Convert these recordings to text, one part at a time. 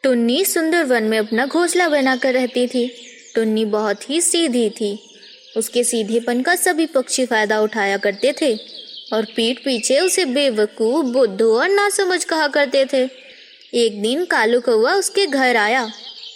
टुन्नी सुंदर वन में अपना घोंसला बनाकर रहती थी। टुन्नी बहुत ही सीधी थी। उसके सीधेपन का सभी पक्षी फायदा उठाया करते थे और पीठ पीछे उसे बेवकूफ, बुद्धू और नासमझ कहा करते थे। एक दिन कालू कौवा उसके घर आया।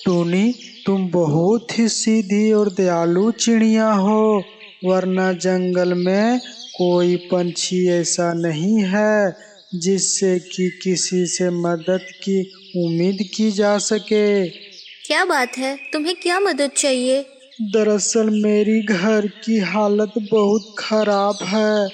टुन्नी, तुम बहुत ही सीधी और दयालु चिड़िया हो, वरना जंगल में कोई पंछी ऐसा नहीं है जिससे कि किसी से मदद की उम्मीद की जा सके। क्या बात है, तुम्हें क्या मदद चाहिए? दरअसल मेरी घर की हालत बहुत खराब है।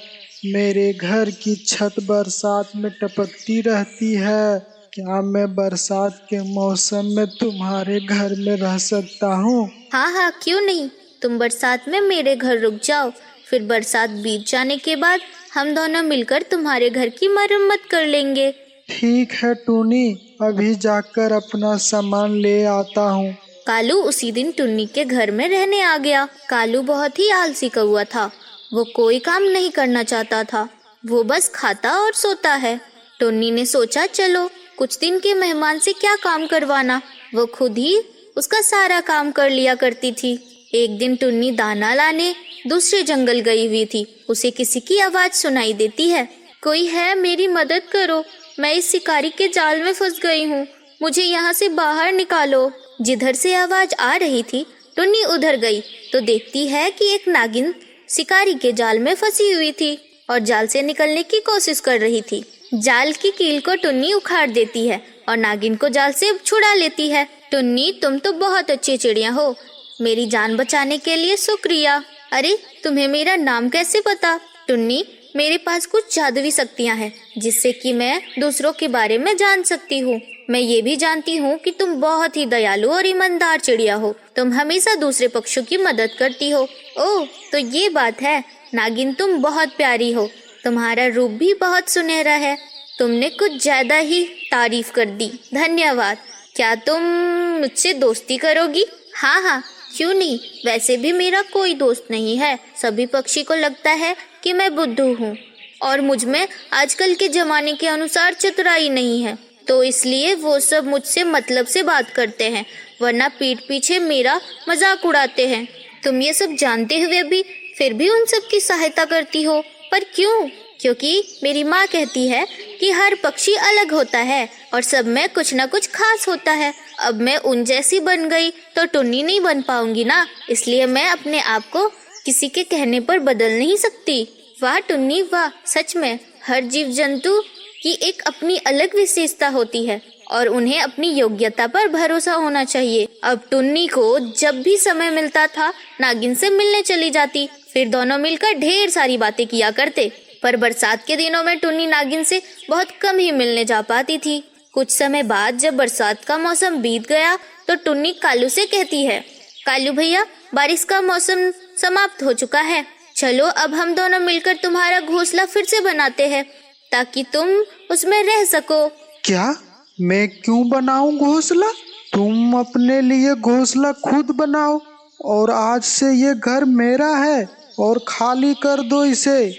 मेरे घर की छत बरसात में टपकती रहती है। क्या मैं बरसात के मौसम में तुम्हारे घर में रह सकता हूँ? हाँ हाँ, क्यों नहीं। तुम बरसात में मेरे घर रुक जाओ, फिर बरसात बीत जाने के बाद हम दोनों मिलकर तुम्हारे घर की मरम्मत कर लेंगे। ठीक है टुन्नी, अभी जाकर अपना सामान ले आता हूँ। कालू उसी दिन टुन्नी के घर में रहने आ गया। कालू बहुत ही आलसी कौवा था। वो कोई काम नहीं करना चाहता था, वो बस खाता और सोता है। टुन्नी ने सोचा, चलो कुछ दिन के मेहमान से क्या काम करवाना, वो खुद ही उसका सारा काम कर लिया करती थी। एक दिन टुन्नी दाना लाने दूसरे जंगल गई हुई थी। उसे किसी की आवाज सुनाई देती है। कोई है, मेरी मदद करो, मैं इस शिकारी के जाल में फंस गई हूँ, मुझे यहाँ से बाहर निकालो। जिधर से आवाज आ रही थी टुन्नी उधर गई तो देखती है कि एक नागिन शिकारी के जाल में फंसी हुई थी और जाल से निकलने की कोशिश कर रही थी। जाल की कील को टुन्नी उखाड़ देती है और नागिन को जाल से छुड़ा लेती है। टुन्नी, तुम तो बहुत अच्छी चिड़िया हो, मेरी जान बचाने के लिए शुक्रिया। अरे, तुम्हें मेरा नाम कैसे पता? टुन्नी, मेरे पास कुछ जादुई शक्तियाँ हैं जिससे कि मैं दूसरों के बारे में जान सकती हूँ। मैं ये भी जानती हूँ कि तुम बहुत ही दयालु और ईमानदार चिड़िया हो। तुम हमेशा दूसरे पक्षियों की मदद करती हो। ओह, तो ये बात है। नागिन, तुम बहुत प्यारी हो, तुम्हारा रूप भी बहुत सुनहरा है। तुमने कुछ ज्यादा ही तारीफ कर दी, धन्यवाद। क्या तुम मुझसे दोस्ती करोगी? हाँ हाँ, क्यों नहीं। वैसे भी मेरा कोई दोस्त नहीं है। सभी पक्षी को लगता है कि मैं बुद्धू हूँ और मुझ में आजकल के जमाने के अनुसार चतुराई नहीं है, तो इसलिए वो सब मुझसे मतलब से बात करते हैं, वरना पीठ पीछे मेरा मजाक उड़ाते हैं। तुम ये सब जानते हुए भी फिर भी उन सब की सहायता करती हो, पर क्यों? क्योंकि मेरी माँ कहती है कि हर पक्षी अलग होता है और सब में कुछ न कुछ खास होता है। अब मैं उन जैसी बन गई तो टुन्नी नहीं बन पाऊंगी ना, इसलिए मैं अपने आप को किसी के कहने पर बदल नहीं सकती। वाह टुन्नी वाह, सच में हर जीव जंतु की एक अपनी अलग विशेषता होती है और उन्हें अपनी योग्यता पर भरोसा होना चाहिए। अब टुन्नी को जब भी समय मिलता था नागिन से मिलने चली जाती, फिर दोनों मिलकर ढेर सारी बातें किया करते। पर बरसात के दिनों में टुन्नी नागिन से बहुत कम ही मिलने जा पाती थी। कुछ समय बाद जब बरसात का मौसम बीत गया तो टुन्नी कालू से कहती है, कालू भैया, बारिश का मौसम समाप्त हो चुका है, चलो अब हम दोनों मिलकर तुम्हारा घोंसला फिर से बनाते हैं ताकि तुम उसमें रह सको। क्या? मैं क्यों बनाऊं घोंसला? तुम अपने लिए घोंसला खुद बनाओ और आज से ये घर मेरा है और खाली कर दो इसे।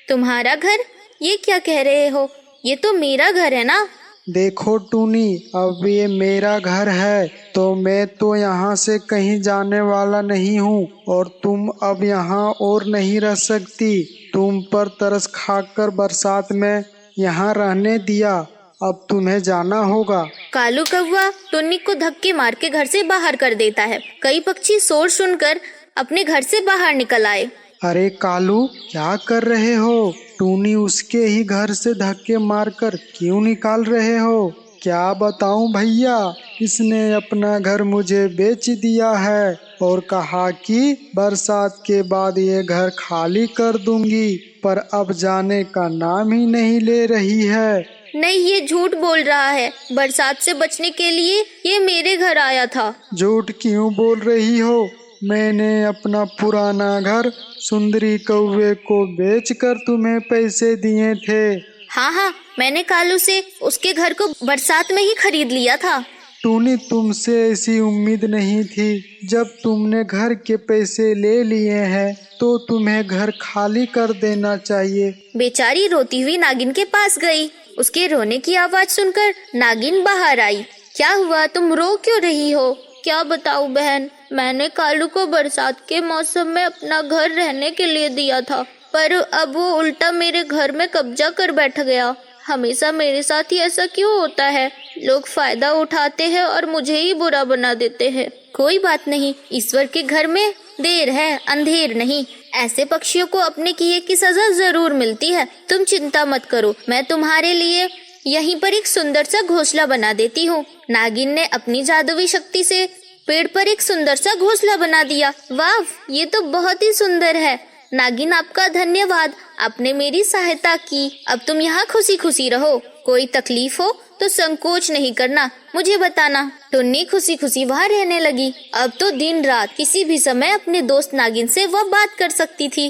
तुम्हारा घर? ये क्या कह रहे हो? ये तो मेरा घर है ना। देखो टुनी, अब ये मेरा घर है तो मैं तो यहाँ से कहीं जाने वाला नहीं हूँ और तुम अब यहाँ और नहीं रह सकती। तुम पर तरस खाकर बरसात में यहाँ रहने दिया, अब तुम्हें जाना होगा। कालू कौवा टुन्नी को धक्के मार के घर से बाहर कर देता है। कई पक्षी शोर सुनकर अपने घर से बाहर निकल आए। अरे कालू, क्या कर रहे हो? टुनी उसके ही घर से धक्के मारकर क्यों निकाल रहे हो? क्या बताऊं भैया, इसने अपना घर मुझे बेच दिया है और कहा कि बरसात के बाद ये घर खाली कर दूंगी, पर अब जाने का नाम ही नहीं ले रही है। नहीं, ये झूठ बोल रहा है। बरसात से बचने के लिए ये मेरे घर आया था। झूठ क्यों बोल रही हो? मैंने अपना पुराना घर सुंदरी कौवे को बेचकर तुम्हें पैसे दिए थे। हाँ हाँ, मैंने कालू से उसके घर को बरसात में ही खरीद लिया था। टुनी, तुमसे ऐसी उम्मीद नहीं थी। जब तुमने घर के पैसे ले लिए हैं तो तुम्हें घर खाली कर देना चाहिए। बेचारी रोती हुई नागिन के पास गई। उसके रोने की आवाज सुनकर नागिन बाहर आई। क्या हुआ, तुम रो क्यों रही हो? क्या बताऊं बहन, मैंने कालू को बरसात के मौसम में अपना घर रहने के लिए दिया था, पर अब वो उल्टा मेरे घर में कब्जा कर बैठ गया। हमेशा मेरे साथ ही ऐसा क्यों होता है? लोग फायदा उठाते हैं और मुझे ही बुरा बना देते हैं। कोई बात नहीं, ईश्वर के घर में देर है अंधेर नहीं। ऐसे पक्षियों को अपने किए की सजा जरूर मिलती है। तुम चिंता मत करो, मैं तुम्हारे लिए यहीं पर एक सुंदर सा घोंसला बना देती हूँ। नागिन ने अपनी जादुई शक्ति से पेड़ पर एक सुंदर सा घोंसला बना दिया। वाह, ये तो बहुत ही सुंदर है। नागिन, आपका धन्यवाद, आपने मेरी सहायता की। अब तुम यहाँ खुशी खुशी रहो। कोई तकलीफ हो तो संकोच नहीं करना, मुझे बताना। टुन्नी खुशी खुशी वहाँ रहने लगी। अब तो दिन रात किसी भी समय अपने दोस्त नागिन से वह बात कर सकती थी।